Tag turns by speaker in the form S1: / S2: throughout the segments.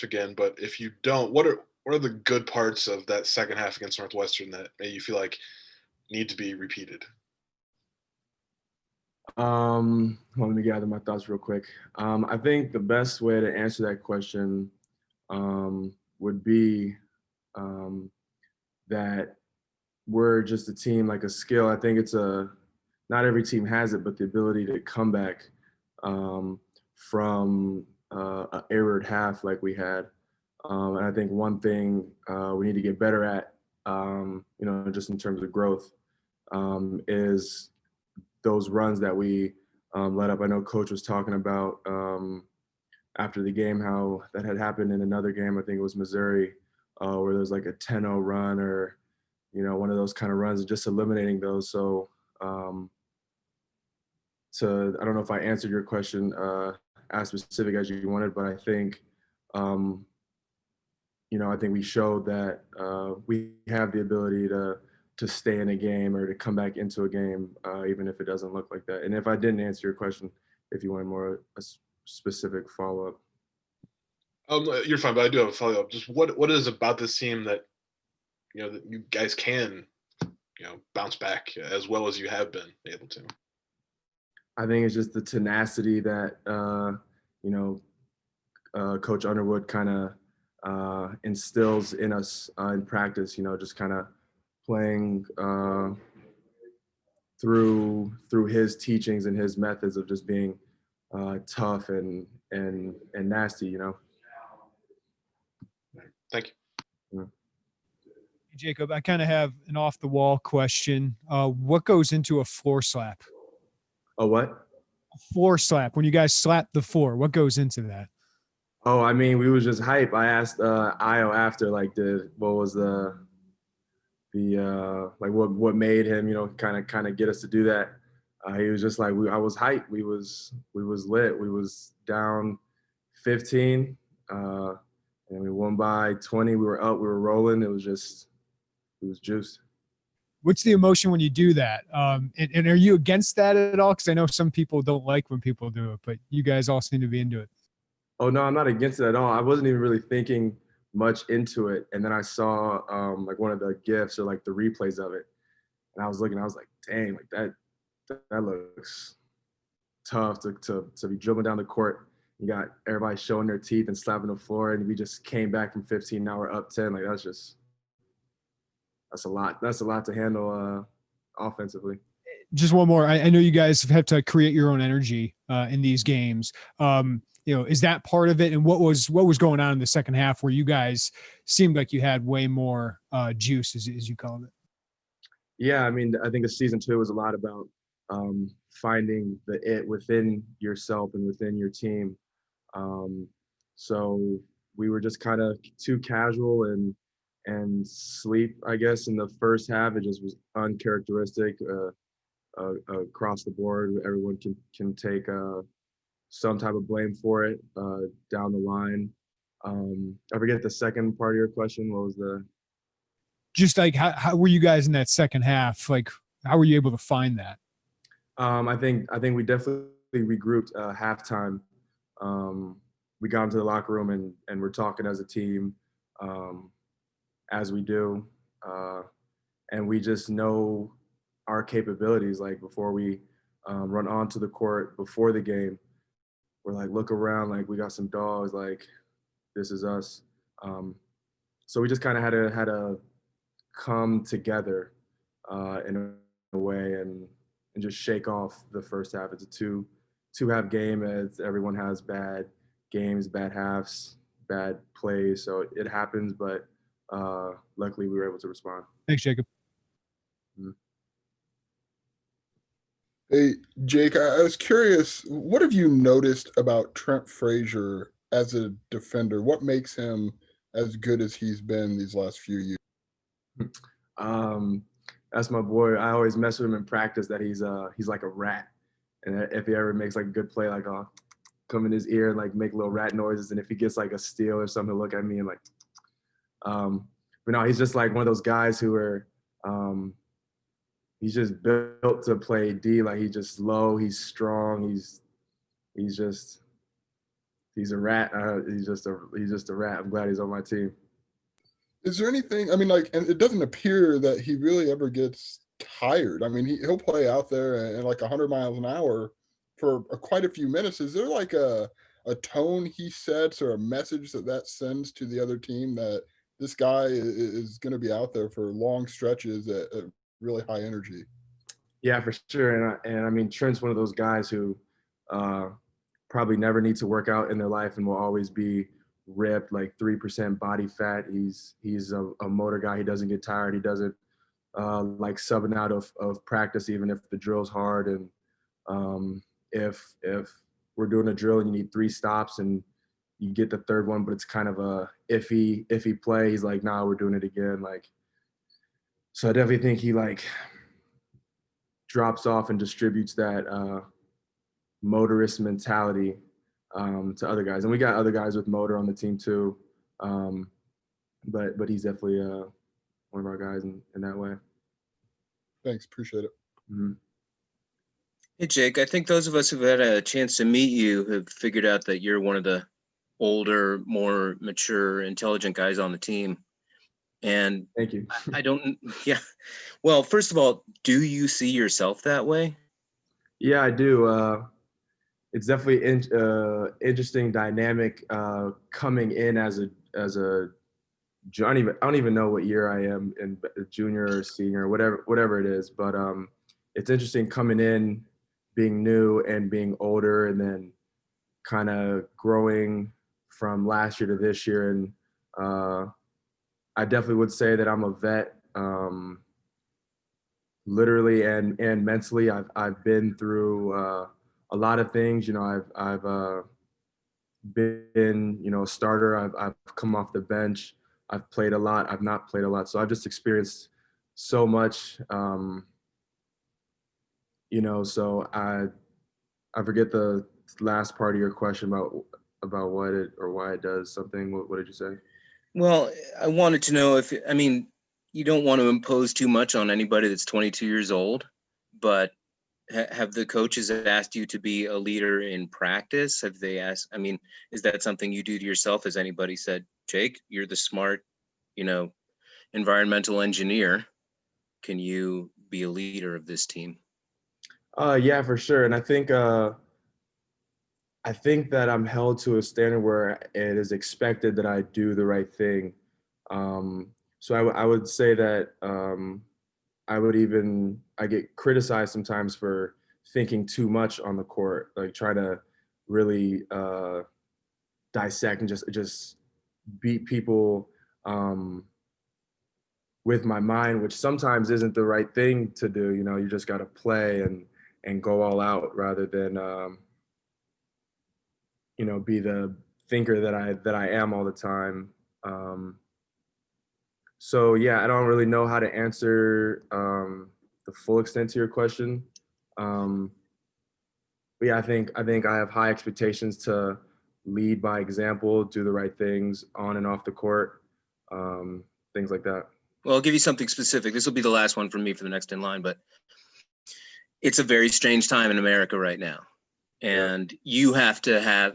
S1: again, but if you don't, what are the good parts of that second half against Northwestern that maybe you feel like need to be repeated?
S2: Let me gather my thoughts real quick. I think the best way to answer that question would be um, that we're just a team, like a skill. I think not every team has it, but the ability to come back from an errored half like we had. And I think one thing we need to get better at, just in terms of growth, is those runs that we let up. I know Coach was talking about after the game how that had happened in another game. I think it was Missouri, where there was like a 10-0 run or one of those kind of runs, and just eliminating those. So, I don't know if I answered your question as specific as you wanted, but I think, I think we showed that we have the ability to stay in a game or to come back into a game, even if it doesn't look like that. And if I didn't answer your question, if you wanted more specific follow up.
S1: You're fine, but I do have a follow up. Just what is about this team that that you guys can bounce back as well as you have been able to?
S2: I think it's just the tenacity that Coach Underwood kind of instills in us in practice. Just kind of playing through his teachings and his methods of just being tough and nasty.
S1: Thank you.
S2: Yeah.
S3: Jacob, I kind of have an off the wall question. What goes into a floor slap?
S2: A what?
S3: A floor slap. When you guys slap the floor, what goes into that?
S2: Oh, I mean, we was just hype. I asked Io after, like, what was like what made him, kind of get us to do that. He was just like, I was hyped. We was lit. We was down 15, and we won by 20. We were up. We were rolling. It was juiced.
S3: What's the emotion when you do that? And are you against that at all? Because I know some people don't like when people do it, but you guys all seem to be into it.
S2: Oh, no, I'm not against it at all. I wasn't even really thinking much into it. And then I saw like one of the GIFs or like the replays of it. And I was looking, I was like, dang, like that looks tough to be dribbling down the court. You got everybody showing their teeth and slapping the floor. And we just came back from 15, now we're up 10. Like that's a lot. That's a lot to handle offensively.
S3: Just one more. I know you guys have to create your own energy in these games. Is that part of it? And what was going on in the second half where you guys seemed like you had way more juice, as you called it?
S2: Yeah, I mean, I think the season 2 was a lot about finding the it within yourself and within your team. So we were just kind of too casual and sleep, I guess, in the first half. It just was uncharacteristic across the board. Everyone can take some type of blame for it down the line. I forget the second part of your question. What was the?
S3: Just like how were you guys in that second half? Like, how were you able to find that?
S2: I think we definitely regrouped halftime. We got into the locker room and we're talking as a team, as we do, and we just know our capabilities. Like before we run onto the court before the game, we're like, look around, like we got some dogs, like this is us. So we just kind of had to come together in a way and just shake off the first half. It's a two-half game. Everyone has bad games, bad halves, bad plays, so it happens. But luckily, we were able to respond.
S3: Thanks, Jacob.
S2: Mm-hmm.
S4: Hey, Jake, I was curious, what have you noticed about Trent Frazier as a defender? What makes him as good as he's been these last few years?
S2: That's my boy. I always mess with him in practice that he's like a rat. And if he ever makes like a good play, like I'll come in his ear and like make little rat noises. And if he gets like a steal or something, he'll look at me and like, but no, he's just like one of those guys who are, he's just built to play D. Like he's just low, he's strong, he's He's a rat. He's just a rat. I'm glad he's on my team.
S4: Is there anything? I mean, like, and it doesn't appear that he really ever gets tired. I mean, he'll play out there and like 100 miles an hour for quite a few minutes. Is there like a tone he sets or a message that sends to the other team that this guy is going to be out there for long stretches at really high energy?
S2: Yeah, for sure. And I mean, Trent's one of those guys who probably never need to work out in their life and will always be ripped, like 3% body fat. He's a motor guy. He doesn't get tired. He doesn't like subbing out of practice, even if the drill's hard. And if we're doing a drill and you need 3 stops and you get the third one, but it's kind of a iffy play, he's like, nah, we're doing it again. Like, so I definitely think he like drops off and distributes that motorist mentality to other guys. And we got other guys with motor on the team too. But he's definitely one of our guys in that way.
S4: Thanks. Appreciate it.
S2: Mm-hmm.
S5: Hey, Jake, I think those of us who've had a chance to meet you have figured out that you're one of the older, more mature, intelligent guys on the team. And
S2: thank you.
S5: I don't, yeah. Well, first of all, do you see yourself that way?
S2: Yeah, I do. It's definitely interesting dynamic coming in as a I don't even know what year I am in junior or senior, whatever it is. But it's interesting coming in, being new and being older, and then kind of growing from last year to this year. And I definitely would say that I'm a vet, literally and mentally. I've been through a lot of things. You know, I've been, you know, a starter. I've come off the bench. I've played a lot. I've not played a lot. So I've just experienced so much. You know, so I forget the last part of your question about what it or why it does something. What did you say?
S5: Well, I wanted to know if, I mean, you don't want to impose too much on anybody that's 22 years old, but have the coaches asked you to be a leader in practice? Have they asked, I mean, is that something you do to yourself? Has anybody said, Jake, you're the smart, you know, environmental engineer. Can you be a leader of this team?
S2: Yeah, for sure. And I think that I'm held to a standard where it is expected that I do the right thing. So I would say that I get criticized sometimes for thinking too much on the court, like try to really dissect and just beat people with my mind, which sometimes isn't the right thing to do. You know, you just got to play and go all out rather than you know, be the thinker that I am all the time. So yeah, I don't really know how to answer the full extent to your question. But yeah, I think I have high expectations to lead by example, do the right things on and off the court, things like that.
S5: Well, I'll give you something specific. This will be the last one for me for the next in line, but it's a very strange time in America right now. And you have to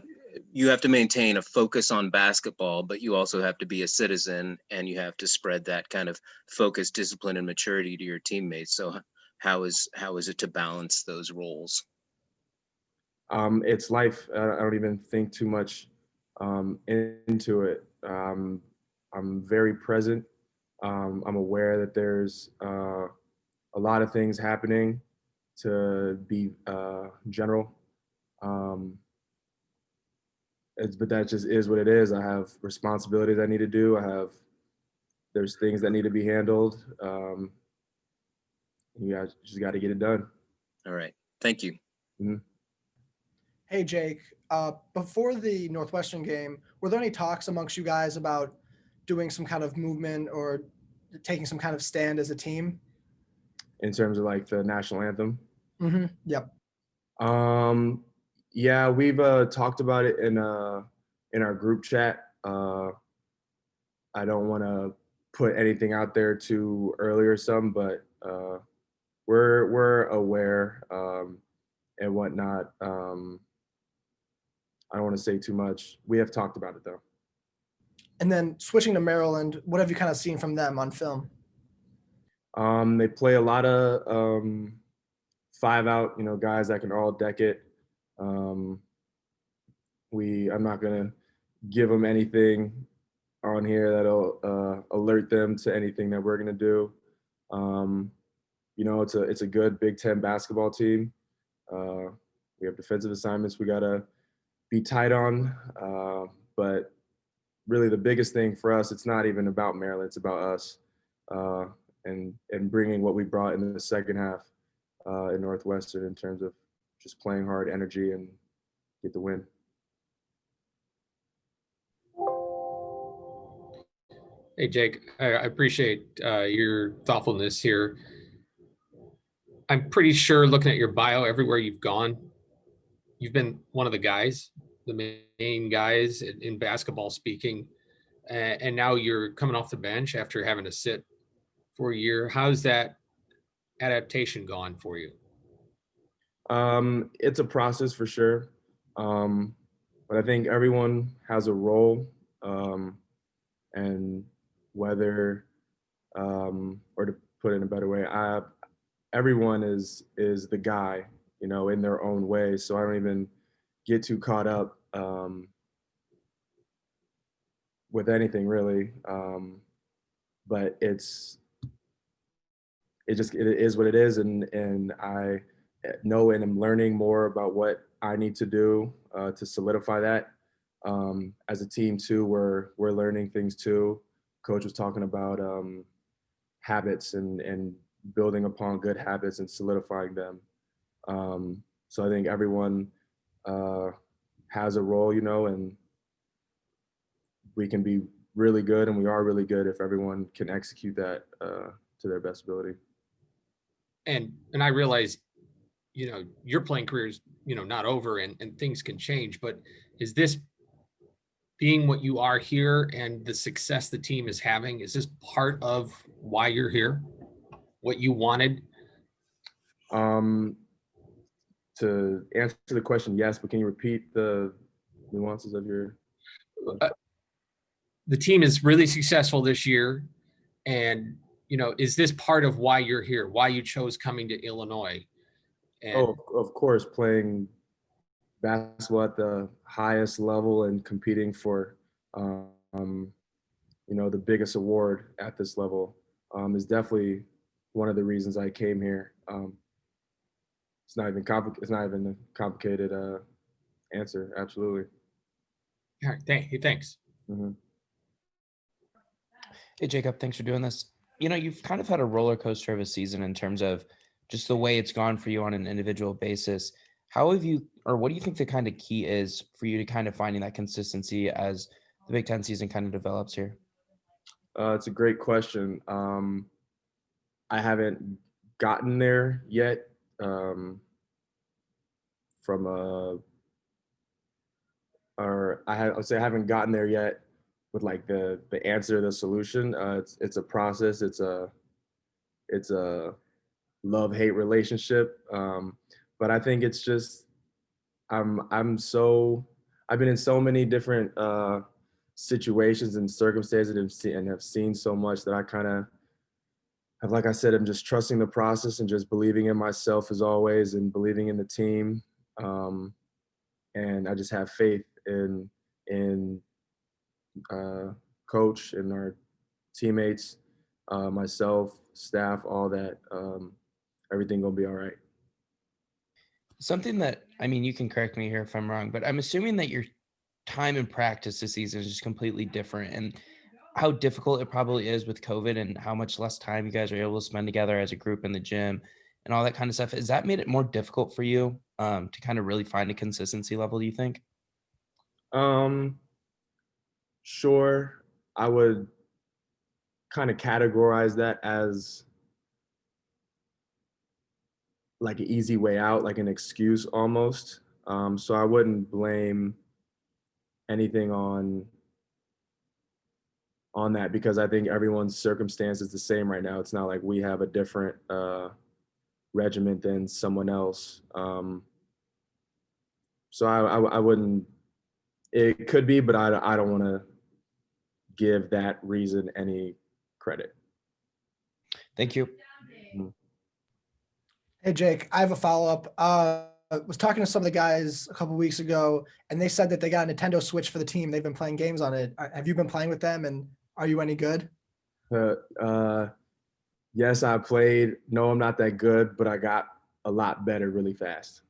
S5: maintain a focus on basketball, but you also have to be a citizen and you have to spread that kind of focus, discipline, and maturity to your teammates. So how is it to balance those roles?
S2: It's life. I don't even think too much into it. I'm very present. I'm aware that there's a lot of things happening, to be general. But that just is what it is. I have responsibilities I need to do. There's things that need to be handled. You guys just got to get it done.
S5: All right. Thank you.
S2: Mm-hmm.
S6: Hey, Jake, before the Northwestern game, were there any talks amongst you guys about doing some kind of movement or taking some kind of stand as a team?
S2: In terms of like the national anthem?
S6: Mm-hmm. Yep.
S2: Yeah, we've talked about it in our group chat. I don't want to put anything out there too early or something, but we're aware and whatnot. I don't want to say too much. We have talked about it though.
S6: And then switching to Maryland, what have you kind of seen from them on film?
S2: They play a lot of 5-out, guys that can all deck it. I'm not gonna give them anything on here that'll alert them to anything that we're gonna do. It's a good Big Ten basketball team. We have defensive assignments we gotta be tight on, but really the biggest thing for us, it's not even about Maryland, it's about us, and bringing what we brought in the second half in Northwestern in terms of just playing hard, energy, and get the win.
S7: Hey, Jake, I appreciate your thoughtfulness here. I'm pretty sure looking at your bio, everywhere you've gone, you've been one of the guys, the main guys in basketball speaking, and now you're coming off the bench after having to sit for a year. How's that adaptation gone for you?
S2: It's a process for sure, but I think everyone has a role, and whether, or to put it in a better way, everyone is the guy, in their own way. So I don't even get too caught up with anything really. But it is what it is, and I know and I'm learning more about what I need to do to solidify that. As a team too, we're learning things too. Coach was talking about habits and building upon good habits and solidifying them. So I think everyone has a role, and we can be really good, and we are really good if everyone can execute that to their best ability.
S7: And I realize, your playing career is, not over, and things can change, but is this being what you are here and the success the team is having, is this part of why you're here? What you wanted?
S2: To answer the question, yes, but can you repeat the nuances of your?
S7: The team is really successful this year, and is this part of why you're here? Why you chose coming to Illinois? And
S2: of course, playing basketball at the highest level and competing for, the biggest award at this level is definitely one of the reasons I came here. It's not even a complicated answer. Absolutely.
S7: All right. Thanks.
S2: Mm-hmm.
S8: Hey, Jacob, thanks for doing this. You've kind of had a roller coaster of a season in terms of just the way it's gone for you on an individual basis. What do you think the kind of key is for you to kind of finding that consistency as the Big Ten season kind of develops here?
S2: It's a great question. I haven't gotten there yet. I haven't gotten there yet with like the answer, the solution. It's a process. It's a love-hate relationship. But I think it's just I've been in so many different situations and circumstances and have seen so much that I kind of have, like I said, I'm just trusting the process and just believing in myself as always and believing in the team. And I just have faith in coach and our teammates, myself, staff, all that. Everything gonna be all right.
S8: Something that, you can correct me here if I'm wrong, but I'm assuming that your time in practice this season is just completely different, and how difficult it probably is with COVID and how much less time you guys are able to spend together as a group in the gym and all that kind of stuff. Has that made it more difficult for you to kind of really find a consistency level, do you think?
S2: Sure. I would kind of categorize that as like an easy way out, like an excuse almost. So I wouldn't blame anything on that, because I think everyone's circumstance is the same right now. It's not like we have a different regimen than someone else. So I wouldn't It could be, but I don't want to give that reason any credit.
S8: Thank you.
S6: Hey, Jake, I have a follow-up. I was talking to some of the guys a couple weeks ago, and they said that they got a Nintendo Switch for the team. They've been playing games on it. Have you been playing with them, and are you any good?
S2: Yes, I played. No, I'm not that good, but I got a lot better really fast.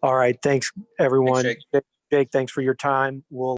S9: All right. Thanks, everyone.
S5: Jake.
S9: Jake, thanks for your time. We'll